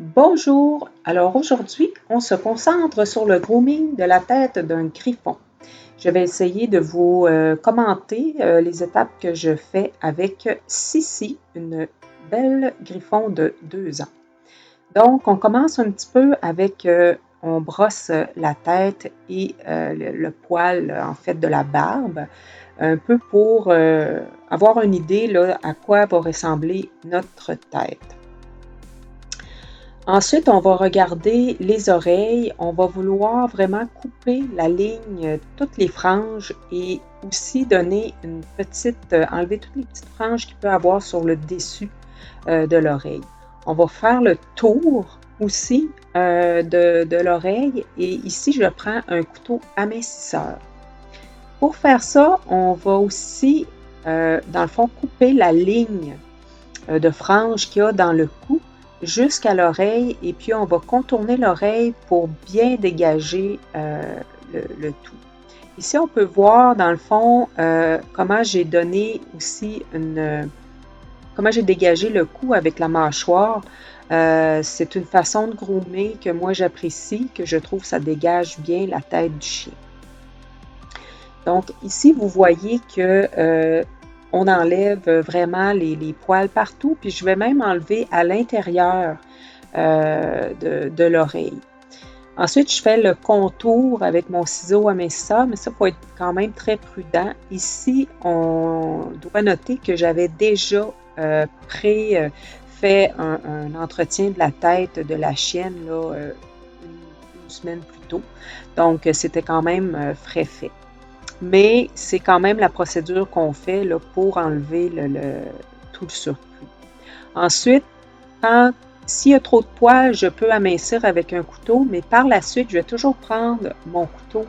Bonjour, alors aujourd'hui, on se concentre sur le grooming de la tête d'un griffon. Je vais essayer de vous commenter les étapes que je fais avec Sissi, une belle griffon de 2 ans. Donc, on commence un petit peu avec, on brosse la tête et le poil, en fait, de la barbe, un peu pour avoir une idée là, à quoi va ressembler notre tête. Ensuite, on va regarder les oreilles. On va vouloir vraiment couper la ligne, toutes les franges et aussi donner une petite, enlever toutes les petites franges qu'il peut avoir sur le dessus de l'oreille. On va faire le tour aussi de l'oreille et ici, je prends un couteau amincisseur. Pour faire ça, on va aussi, dans le fond, couper la ligne de franges qu'il y a dans le cou jusqu'à l'oreille et puis on va contourner l'oreille pour bien dégager le tout. Ici, on peut voir dans le fond comment j'ai donné aussi comment j'ai dégagé le cou avec la mâchoire. C'est une façon de groomer que moi j'apprécie, que je trouve ça dégage bien la tête du chien. Donc ici, vous voyez que on enlève vraiment les poils partout, puis je vais même enlever à l'intérieur de l'oreille. Ensuite, je fais le contour avec mon ciseau amincisseur, mais ça, il faut être quand même très prudent. Ici, on doit noter que j'avais déjà fait un entretien de la tête de la chienne là, une semaine plus tôt. Donc, c'était quand même frais fait. Mais c'est quand même la procédure qu'on fait là, pour enlever tout le surplus. Ensuite, s'il y a trop de poils, je peux amincir avec un couteau, mais par la suite, je vais toujours prendre mon couteau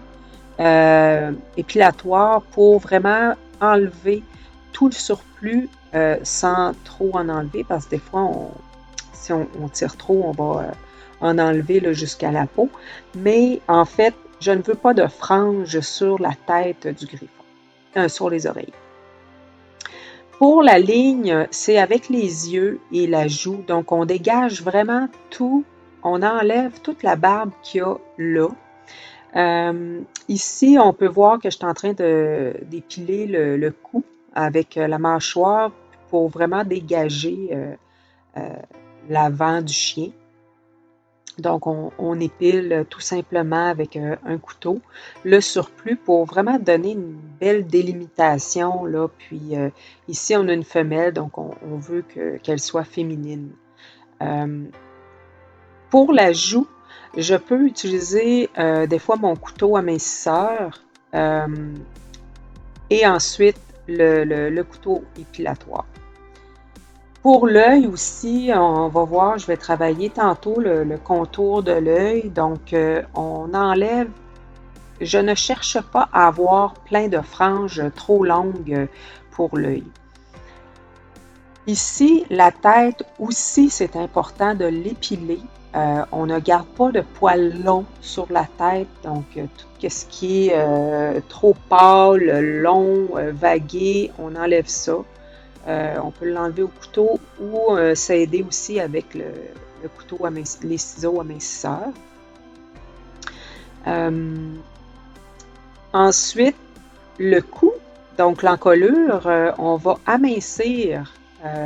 épilatoire pour vraiment enlever tout le surplus sans trop en enlever, parce que des fois, si on tire trop, on va en enlever jusqu'à la peau. Mais en fait, je ne veux pas de franges sur la tête du griffon, sur les oreilles. Pour la ligne, c'est avec les yeux et la joue. Donc, on dégage vraiment tout. On enlève toute la barbe qu'il y a là. Ici, on peut voir que je suis en train d'épiler le cou avec la mâchoire pour vraiment dégager l'avant du chien. Donc, on épile tout simplement avec un couteau le surplus pour vraiment donner une belle délimitation, là. Puis ici, on a une femelle, donc on veut qu'elle soit féminine. Pour la joue, je peux utiliser des fois mon couteau amincisseur et ensuite le couteau épilatoire. Pour l'œil aussi, on va voir, je vais travailler tantôt le contour de l'œil. Donc, on enlève, je ne cherche pas à avoir plein de franges trop longues pour l'œil. Ici, la tête aussi, c'est important de l'épiler. On ne garde pas de poils longs sur la tête, donc tout ce qui est trop pâle, long, vagué, on enlève ça. On peut l'enlever au couteau ou s'aider aussi avec le couteau, les ciseaux amincisseurs. Ensuite, le cou, donc l'encolure, on va amincir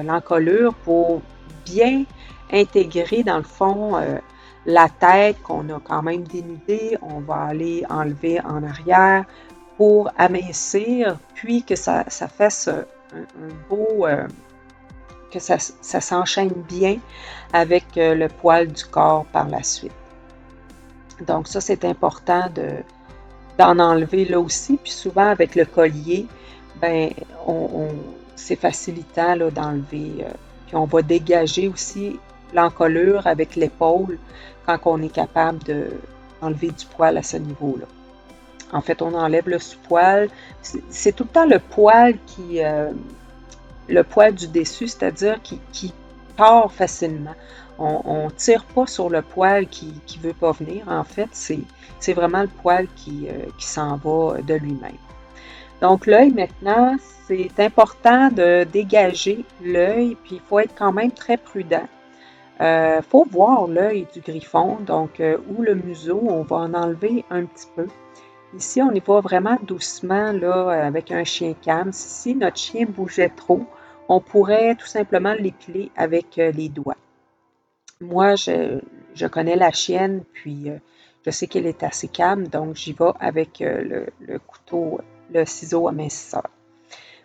l'encolure pour bien intégrer dans le fond la tête qu'on a quand même dénudée. On va aller enlever en arrière pour amincir, puis que ça fasse un beau, que ça s'enchaîne bien avec le poil du corps par la suite. Donc ça, c'est important d'en enlever là aussi. Puis souvent avec le collier, ben c'est facilitant là, d'enlever. Puis on va dégager aussi l'encolure avec l'épaule quand on est capable d'enlever du poil à ce niveau-là. En fait, on enlève le sous-poil. C'est tout le temps le poil le poil du dessus, c'est-à-dire qui part facilement. On ne tire pas sur le poil qui ne veut pas venir. En fait, c'est vraiment le poil qui s'en va de lui-même. Donc, l'œil, maintenant, c'est important de dégager l'œil, puis il faut être quand même très prudent. Faut voir l'œil du griffon, donc ou le museau, on va en enlever un petit peu. Ici, on y va vraiment doucement là, avec un chien calme. Si notre chien bougeait trop, on pourrait tout simplement l'épiler avec les doigts. Moi, je connais la chienne, puis je sais qu'elle est assez calme, donc j'y vais avec le couteau, le ciseau amincisseur.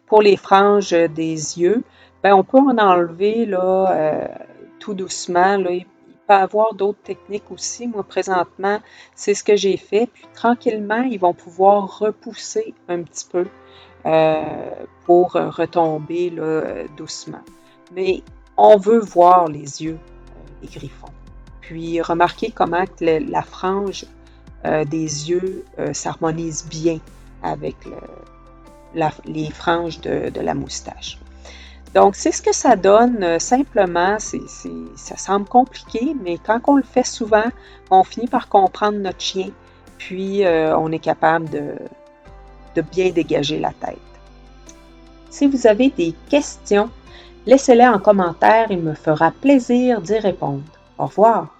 Pour les franges des yeux, ben, on peut en enlever là, tout doucement. Là. Il peut y avoir d'autres techniques aussi. Moi, présentement, c'est ce que j'ai fait. Puis tranquillement, ils vont pouvoir repousser un petit peu euh, pour retomber là, doucement. Mais on veut voir les yeux des griffons. Puis remarquez comment que la frange des yeux s'harmonise bien avec les franges de la moustache. Donc, c'est ce que ça donne simplement. Ça semble compliqué, mais quand on le fait souvent, on finit par comprendre notre chien, puis on est capable de bien dégager la tête. Si vous avez des questions, laissez-les en commentaire, il me fera plaisir d'y répondre. Au revoir.